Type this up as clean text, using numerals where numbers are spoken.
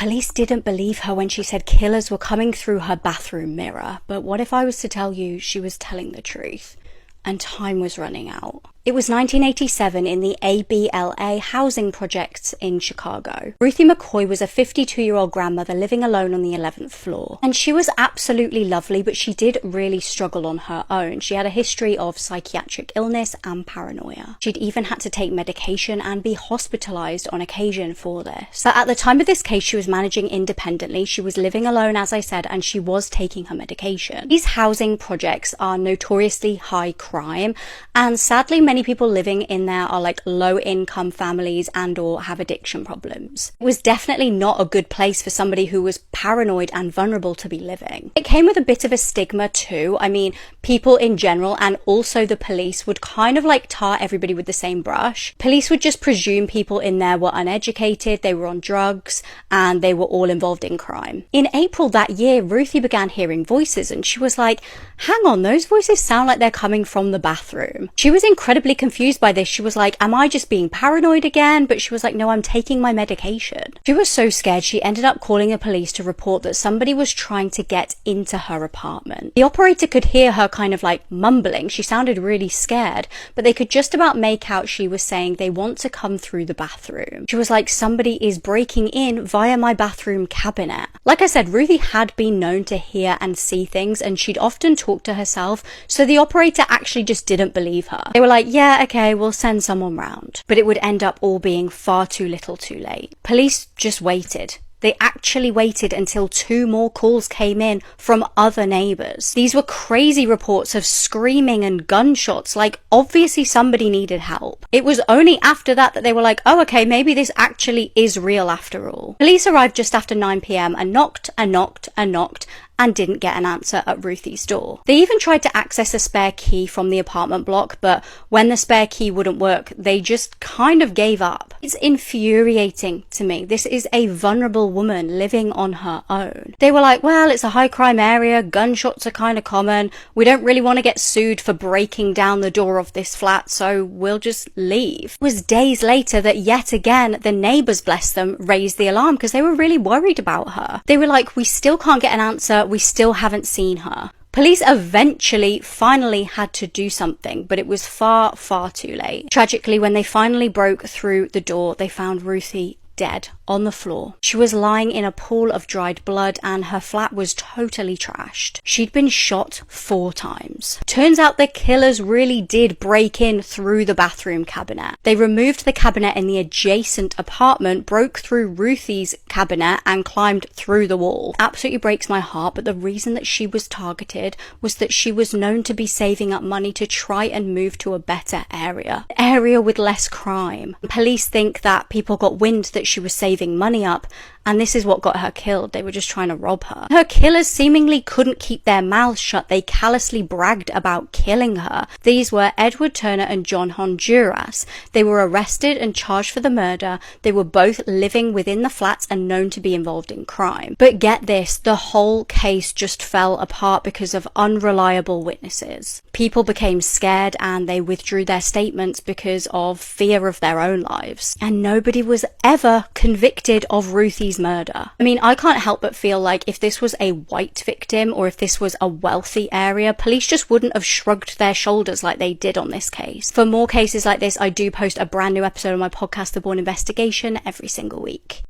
Police didn't believe her when she said killers were coming through her bathroom mirror, but what if I was to tell you she was telling the truth? And time was running out. It was 1987 in the ABLA housing projects in Chicago. Ruthie McCoy was a 52-year-old grandmother living alone on the 11th floor. And she was absolutely lovely, but she did really struggle on her own. She had a history of psychiatric illness and paranoia. She'd even had to take medication and be hospitalized on occasion for this. But at the time of this case, she was managing independently. She was living alone, as I said, and she was taking her medication. These housing projects are notoriously high crime, and sadly, many people living in there are like low-income families and or have addiction problems. It was definitely not a good place for somebody who was paranoid and vulnerable to be living. It came with a bit of a stigma too. I mean, people in general and also the police would kind of like tar everybody with the same brush. Police would just presume people in there were uneducated, they were on drugs, and they were all involved in crime. In April that year, Ruthie began hearing voices and she was like, hang on, those voices sound like they're coming from the bathroom. She was incredibly confused by this. She was like, am I just being paranoid again? But she was like, no, I'm taking my medication. She was so scared she ended up calling the police to report that somebody was trying to get into her apartment. The operator could hear her kind of like mumbling. She sounded really scared, but they could just about make out she was saying they want to come through the bathroom. She was like, somebody is breaking in via my bathroom cabinet. Like I said, Ruthie had been known to hear and see things, and she'd often talk to herself, so the operator actually just didn't believe her. They were like, yeah, okay, we'll send someone round. But it would end up all being far too little too late. Police just waited. They actually waited until 2 more calls came in from other neighbors. These were crazy reports of screaming and gunshots, like obviously somebody needed help. It was only after that they were like, oh, okay, maybe this actually is real after all. Police arrived just after 9 p.m. and knocked and knocked and knocked and didn't get an answer at Ruthie's door. They even tried to access a spare key from the apartment block, but when the spare key wouldn't work, they just kind of gave up. It's infuriating to me. This is a vulnerable woman living on her own. They were like, well, it's a high crime area, gunshots are kind of common, we don't really want to get sued for breaking down the door of this flat, so we'll just leave. It was days later that yet again, the neighbors, bless them, raised the alarm because they were really worried about her. They were like, we still can't get an answer, we still haven't seen her. Police eventually finally had to do something, but it was far, far too late. Tragically, when they finally broke through the door, they found Ruthie dead on the floor. She was lying in a pool of dried blood and her flat was totally trashed. She'd been shot 4 times. Turns out the killers really did break in through the bathroom cabinet. They removed the cabinet in the adjacent apartment, broke through Ruthie's cabinet and climbed through the wall. Absolutely breaks my heart, but the reason that she was targeted was that she was known to be saving up money to try and move to a better area. An area with less crime. Police think that people got wind that she was saving money up, and this is what got her killed. They were just trying to rob her. Her killers seemingly couldn't keep their mouths shut. They callously bragged about killing her. These were Edward Turner and John Honduras. They were arrested and charged for the murder. They were both living within the flats and known to be involved in crime. But get this, the whole case just fell apart because of unreliable witnesses. People became scared and they withdrew their statements because of fear of their own lives. And nobody was ever convicted of Ruthie's murder. I mean, I can't help but feel like if this was a white victim or if this was a wealthy area, police just wouldn't have shrugged their shoulders like they did on this case. For more cases like this, I do post a brand new episode on my podcast, The Bourne Investigation, every single week.